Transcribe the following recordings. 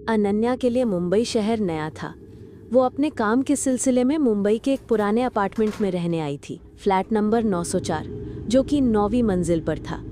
अनन्या के लिए मुंबई शहर नया था। वो अपने काम के सिलसिले में मुंबई के एक पुराने अपार्टमेंट में रहने आई थी, फ्लैट नंबर 904, जो कि 9वीं मंजिल पर था।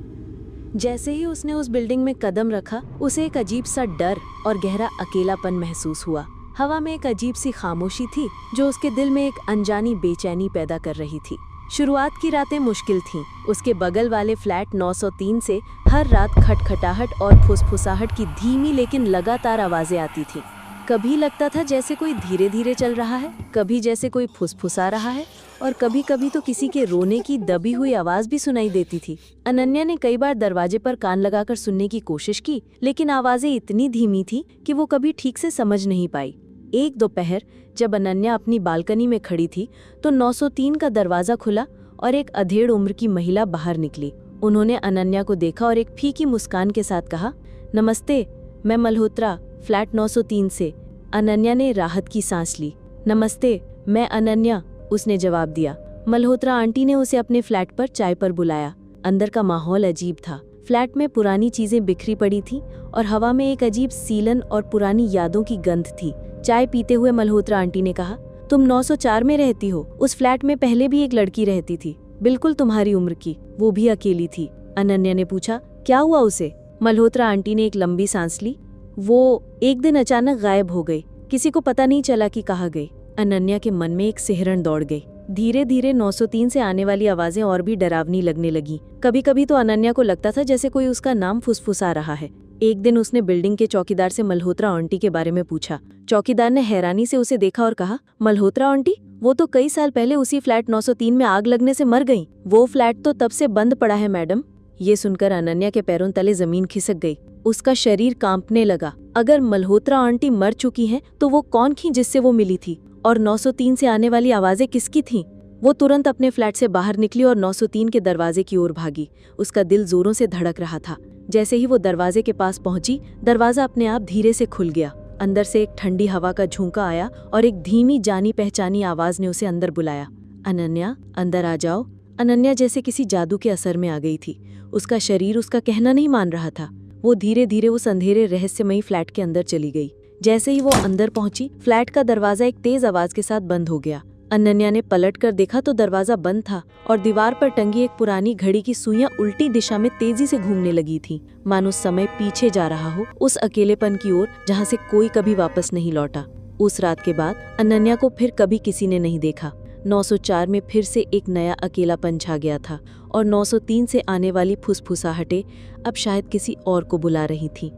जैसे ही उसने उस बिल्डिंग में कदम रखा, उसे एक अजीब सा डर और गहरा अकेलापन महसूस हुआ। हवा में एक अजीब सी खामोशी थी जो उसके दिल में एक अनजानी बेचैनी पैदा कर रही थी। शुरुआत की रातें मुश्किल थीं। उसके बगल वाले फ्लैट 903 से हर रात खटखटाहट और फुसफुसाहट की धीमी लेकिन लगातार आवाजें आती थीं। कभी लगता था जैसे कोई धीरे धीरे चल रहा है, कभी जैसे कोई फुसफुसा रहा है, और कभी कभी तो किसी के रोने की दबी हुई आवाज भी सुनाई देती थी। अनन्या ने कई बार दरवाजे पर कान लगाकर सुनने की कोशिश की, लेकिन आवाजें इतनी धीमी थी कि वो कभी ठीक से समझ नहीं पाई। एक दोपहर जब अनन्या अपनी बालकनी में खड़ी थी तो 903 का दरवाजा खुला और एक अधेड़ उम्र की महिला बाहर निकली। उन्होंने अनन्या को देखा और एक फीकी मुस्कान के साथ कहा, नमस्ते, मैं मल्होत्रा, फ्लैट 903 से। अनन्या ने राहत की सांस ली। नमस्ते, मैं अनन्या, उसने जवाब दिया। मल्होत्रा आंटी ने उसे अपने फ्लैट पर चाय पर बुलाया। अंदर का माहौल अजीब था। फ्लैट में पुरानी चीजें बिखरी पड़ी थीं और हवा में एक अजीब सीलन और पुरानी यादों की गंध थी। चाय पीते हुए मल्होत्रा आंटी ने कहा, तुम 904 में रहती हो? उस फ्लैट में पहले भी एक लड़की रहती थी, बिल्कुल तुम्हारी उम्र की, वो भी अकेली थी। अनन्या ने पूछा, क्या हुआ उसे? मल्होत्रा आंटी ने एक लंबी सांस ली। वो एक दिन अचानक गायब हो गई, किसी को पता नहीं चला कि कहाँ गई। अनन्या के मन में एक सिहरन दौड़ गई। धीरे धीरे 903 से आने वाली आवाजें और भी डरावनी लगने लगी। कभी कभी तो अनन्या को लगता था जैसे कोई उसका नाम फुसफुसा रहा है। एक दिन उसने बिल्डिंग के चौकीदार से मल्होत्रा आंटी के बारे में पूछा। चौकीदार ने हैरानी से उसे देखा और कहा, मल्होत्रा आंटी? वो तो कई साल पहले उसी फ्लैट 903 में आग लगने से मर गईं। वो फ्लैट तो तब से बंद पड़ा है मैडम। ये सुनकर अनन्या के पैरों तले जमीन खिसक गई। उसका शरीर कांपने लगा। अगर मल्होत्रा आंटी मर चुकी हैं, तो वो कौन थी जिससे वो मिली थी? और 903 से आने वाली आवाजें किसकी थीं? वो तुरंत अपने फ्लैट से बाहर निकली और 903 के दरवाजे की ओर भागी। उसका दिल जोरों से धड़क रहा था। जैसे ही वो दरवाजे के पास पहुंची, दरवाजा अपने आप धीरे से खुल गया। अंदर से एक ठंडी हवा का झोंका आया और एक धीमी जानी पहचानी आवाज ने उसे अंदर बुलाया। अनन्या, अंदर आ जाओ। अनन्या जैसे किसी जादू के असर में आ गई थी। उसका शरीर उसका कहना नहीं मान रहा था। वो धीरे धीरे उस अंधेरे रहस्यमयी फ्लैट के अंदर चली गई। जैसे ही वो अंदर पहुंची, फ्लैट का दरवाजा एक तेज आवाज के साथ बंद हो गया। अनन्या ने पलट कर देखा तो दरवाजा बंद था और दीवार पर टंगी एक पुरानी घड़ी की सुइयां उल्टी दिशा में तेजी से घूमने लगी थी, मानो समय पीछे जा रहा हो, उस अकेलेपन की ओर जहां से कोई कभी वापस नहीं लौटा। उस रात के बाद अनन्या को फिर कभी किसी ने नहीं देखा। 904 में फिर से एक नया अकेलापन छा गया था और 903 से आने वाली फुसफुसाहटें अब शायद किसी और को बुला रही थीं।